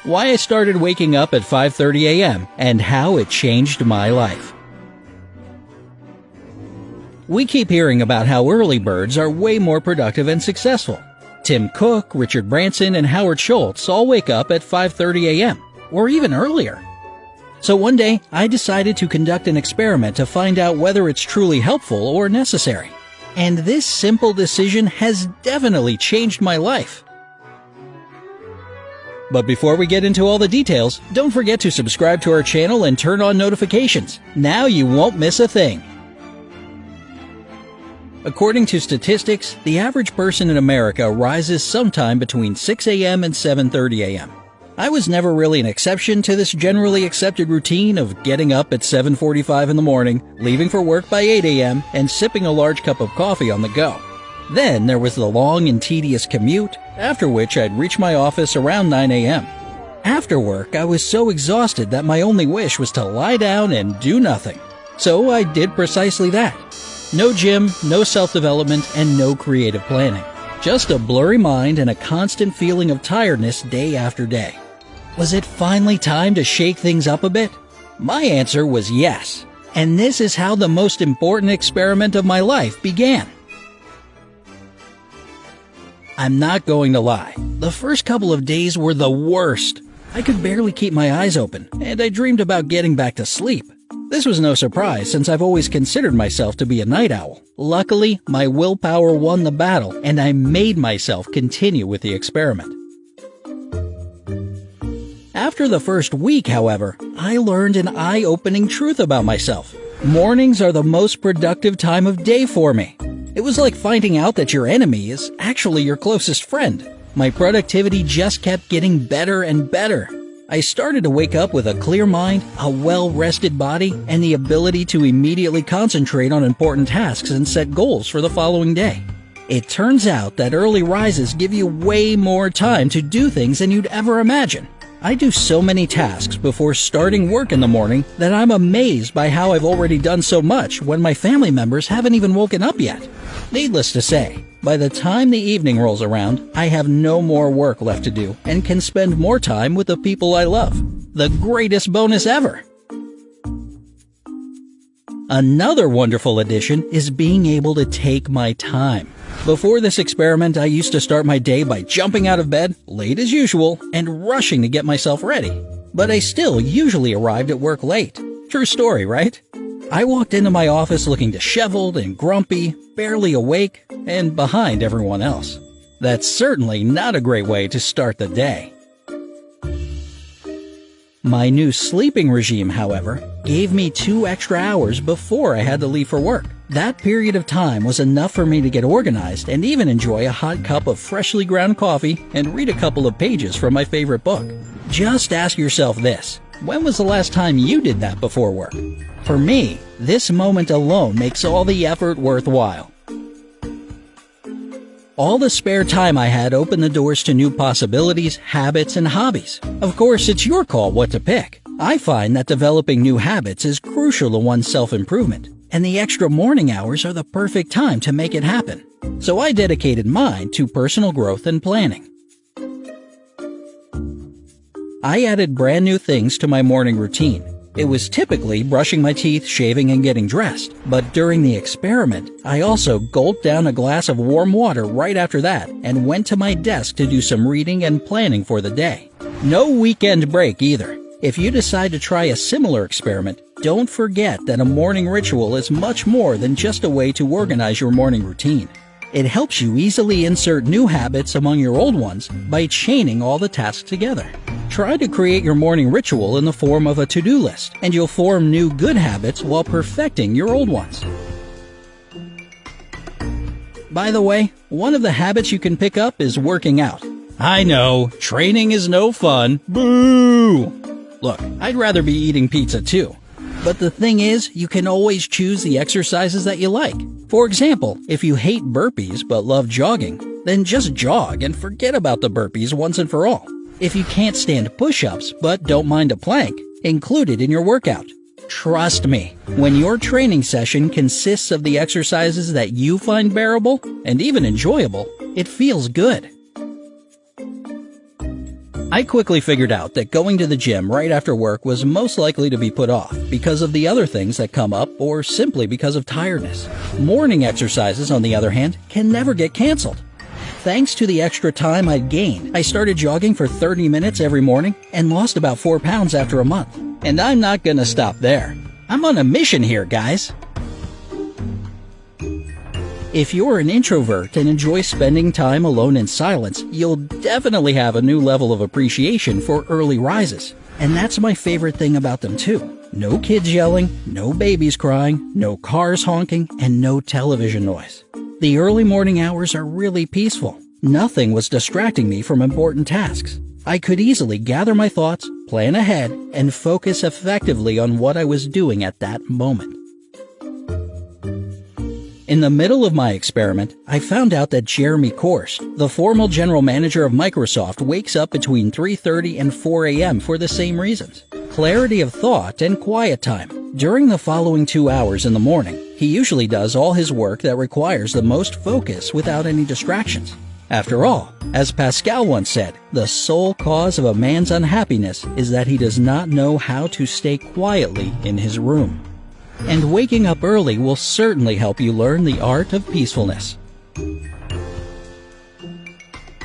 why I started waking up at 5:30 a.m., and how it changed my life. We keep hearing about how early birds are way more productive and successful. Tim Cook, Richard Branson, and Howard Schultz all wake up at 5:30 a.m., or even earlier. So one day, I decided to conduct an experiment to find out whether it's truly helpful or necessary. And this simple decision has definitely changed my life. But before we get into all the details, don't forget to subscribe to our channel and turn on notifications. Now you won't miss a thing. According to statistics, the average person in America rises sometime between 6 a.m. and 7:30 a.m. I was never really an exception to this generally accepted routine of getting up at 7:45 in the morning, leaving for work by 8 a.m., and sipping a large cup of coffee on the go. Then there was the long and tedious commute, after which I'd reach my office around 9 a.m. After work, I was so exhausted that my only wish was to lie down and do nothing. So I did precisely that. No gym, no self-development, and no creative planning. Just a blurry mind and a constant feeling of tiredness day after day. Was it finally time to shake things up a bit? My answer was yes. And this is how the most important experiment of my life began. I'm not going to lie. The first couple of days were the worst. I could barely keep my eyes open, and I dreamed about getting back to sleep. This was no surprise since I've always considered myself to be a night owl. Luckily, my willpower won the battle, and I made myself continue with the experiment. After the first week, however, I learned an eye-opening truth about myself. Mornings are the most productive time of day for me. It was like finding out that your enemy is actually your closest friend. My productivity just kept getting better and better. I started to wake up with a clear mind, a well-rested body, and the ability to immediately concentrate on important tasks and set goals for the following day. It turns out that early rises give you way more time to do things than you'd ever imagine. I do so many tasks before starting work in the morning that I'm amazed by how I've already done so much when my family members haven't even woken up yet. Needless to say, by the time the evening rolls around, I have no more work left to do and can spend more time with the people I love. The greatest bonus ever! Another wonderful addition is being able to take my time. Before this experiment, I used to start my day by jumping out of bed, late as usual, and rushing to get myself ready. But I still usually arrived at work late. True story, right? I walked into my office looking disheveled and grumpy, barely awake, and behind everyone else. That's certainly not a great way to start the day. My new sleeping regime, however, gave me 2 extra hours before I had to leave for work. That period of time was enough for me to get organized and even enjoy a hot cup of freshly ground coffee and read a couple of pages from my favorite book. Just ask yourself this: when was the last time you did that before work? For me, this moment alone makes all the effort worthwhile. All the spare time I had opened the doors to new possibilities, habits, and hobbies. Of course, it's your call what to pick. I find that developing new habits is crucial to one's self-improvement, and the extra morning hours are the perfect time to make it happen. So I dedicated mine to personal growth and planning. I added brand new things to my morning routine. It was typically brushing my teeth, shaving, and getting dressed. But during the experiment, I also gulped down a glass of warm water right after that and went to my desk to do some reading and planning for the day. No weekend break either. If you decide to try a similar experiment, don't forget that a morning ritual is much more than just a way to organize your morning routine. It helps you easily insert new habits among your old ones by chaining all the tasks together. Try to create your morning ritual in the form of a to-do list, and you'll form new good habits while perfecting your old ones. By the way, one of the habits you can pick up is working out. I know, training is no fun. Boo! Look, I'd rather be eating pizza too. But the thing is, you can always choose the exercises that you like. For example, if you hate burpees but love jogging, then just jog and forget about the burpees once and for all. If you can't stand push-ups but don't mind a plank, include it in your workout. Trust me, when your training session consists of the exercises that you find bearable and even enjoyable, it feels good. I quickly figured out that going to the gym right after work was most likely to be put off because of the other things that come up or simply because of tiredness. Morning exercises, on the other hand, can never get canceled. Thanks to the extra time I'd gained, I started jogging for 30 minutes every morning and lost about 4 pounds after a month. And I'm not gonna stop there. I'm on a mission here, guys. If you're an introvert and enjoy spending time alone in silence, you'll definitely have a new level of appreciation for early rises. And that's my favorite thing about them too. No kids yelling, no babies crying, no cars honking, and no television noise. The early morning hours are really peaceful. Nothing was distracting me from important tasks. I could easily gather my thoughts, plan ahead, and focus effectively on what I was doing at that moment. In the middle of my experiment, I found out that Jeremy Korst, the former general manager of Microsoft, wakes up between 3:30 and 4 a.m. for the same reasons: clarity of thought and quiet time. During the following 2 hours in the morning, he usually does all his work that requires the most focus without any distractions. After all, as Pascal once said, the sole cause of a man's unhappiness is that he does not know how to stay quietly in his room. And waking up early will certainly help you learn the art of peacefulness.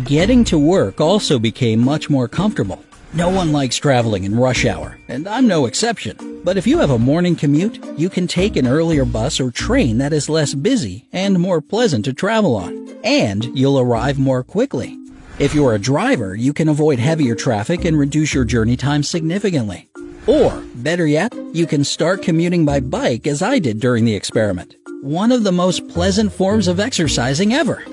Getting to work also became much more comfortable. No one likes traveling in rush hour, and I'm no exception. But if you have a morning commute, you can take an earlier bus or train that is less busy and more pleasant to travel on, and you'll arrive more quickly. If you're a driver, you can avoid heavier traffic and reduce your journey time significantly. Or, better yet, you can start commuting by bike as I did during the experiment. One of the most pleasant forms of exercising ever.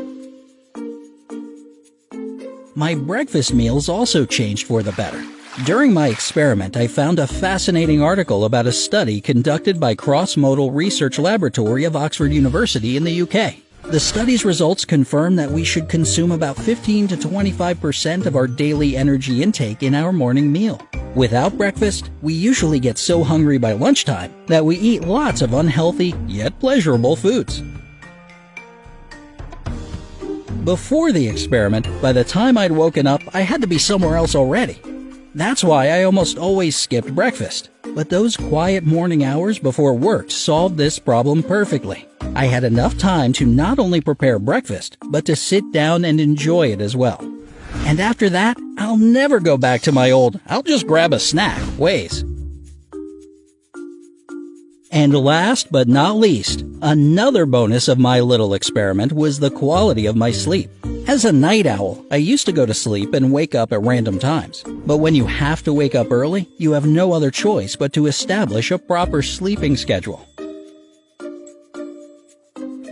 My breakfast meals also changed for the better. During my experiment, I found a fascinating article about a study conducted by Cross-Modal Research Laboratory of Oxford University in the UK. The study's results confirm that we should consume about 15 to 25% of our daily energy intake in our morning meal. Without breakfast, we usually get so hungry by lunchtime that we eat lots of unhealthy, yet pleasurable foods. Before the experiment, by the time I'd woken up, I had to be somewhere else already. That's why I almost always skipped breakfast. But those quiet morning hours before work solved this problem perfectly. I had enough time to not only prepare breakfast, but to sit down and enjoy it as well. And after that, I'll never go back to my old, I'll just grab a snack ways. And last but not least, another bonus of my little experiment was the quality of my sleep. As a night owl, I used to go to sleep and wake up at random times. But when you have to wake up early, you have no other choice but to establish a proper sleeping schedule.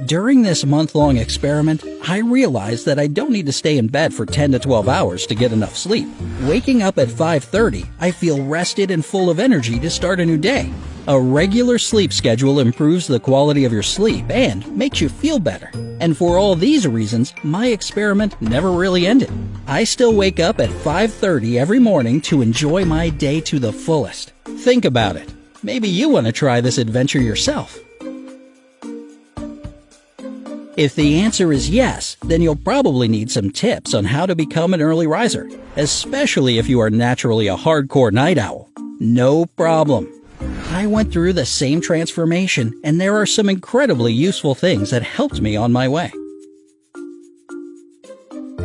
During this month-long experiment, I realized that I don't need to stay in bed for 10 to 12 hours to get enough sleep. Waking up at 5:30, I feel rested and full of energy to start a new day. A regular sleep schedule improves the quality of your sleep and makes you feel better. And for all these reasons, my experiment never really ended. I still wake up at 5:30 every morning to enjoy my day to the fullest. Think about it. Maybe you want to try this adventure yourself. If the answer is yes, then you'll probably need some tips on how to become an early riser, especially if you are naturally a hardcore night owl. No problem. I went through the same transformation, and there are some incredibly useful things that helped me on my way.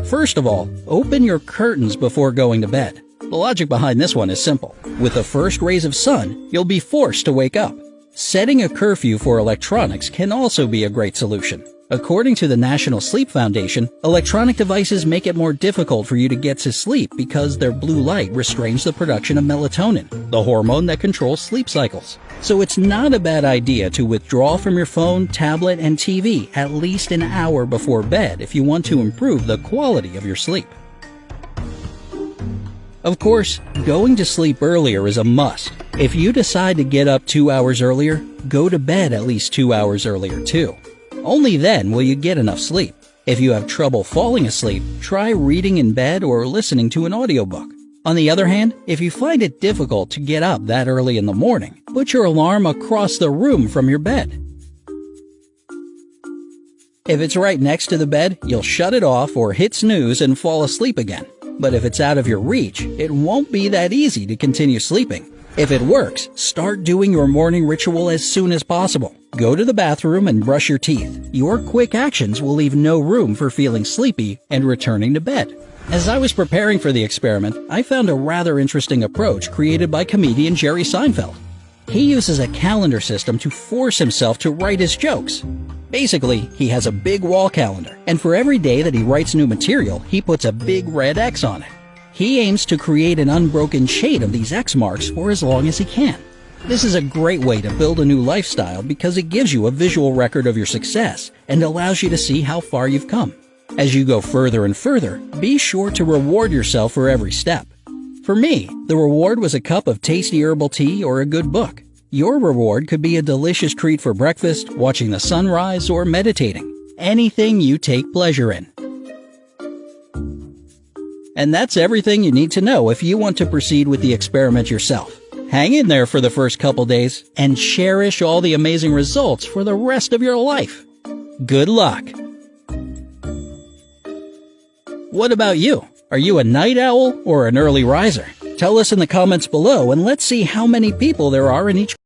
First of all, open your curtains before going to bed. The logic behind this one is simple. With the first rays of sun, you'll be forced to wake up. Setting a curfew for electronics can also be a great solution. According to the National Sleep Foundation, electronic devices make it more difficult for you to get to sleep because their blue light restrains the production of melatonin, the hormone that controls sleep cycles. So it's not a bad idea to withdraw from your phone, tablet, and TV at least an hour before bed if you want to improve the quality of your sleep. Of course, going to sleep earlier is a must. If you decide to get up 2 hours earlier, go to bed at least 2 hours earlier too. Only then will you get enough sleep. If you have trouble falling asleep, try reading in bed or listening to an audiobook. On the other hand, if you find it difficult to get up that early in the morning, put your alarm across the room from your bed. If it's right next to the bed, you'll shut it off or hit snooze and fall asleep again. But if it's out of your reach, it won't be that easy to continue sleeping. If it works, start doing your morning ritual as soon as possible. Go to the bathroom and brush your teeth. Your quick actions will leave no room for feeling sleepy and returning to bed. As I was preparing for the experiment, I found a rather interesting approach created by comedian Jerry Seinfeld. He uses a calendar system to force himself to write his jokes. Basically, he has a big wall calendar, and for every day that he writes new material, he puts a big red X on it. He aims to create an unbroken chain of these X marks for as long as he can. This is a great way to build a new lifestyle because it gives you a visual record of your success and allows you to see how far you've come. As you go further and further, be sure to reward yourself for every step. For me, the reward was a cup of tasty herbal tea or a good book. Your reward could be a delicious treat for breakfast, watching the sunrise, or meditating. Anything you take pleasure in. And that's everything you need to know if you want to proceed with the experiment yourself. Hang in there for the first couple days and cherish all the amazing results for the rest of your life. Good luck! What about you? Are you a night owl or an early riser? Tell us in the comments below and let's see how many people there are in each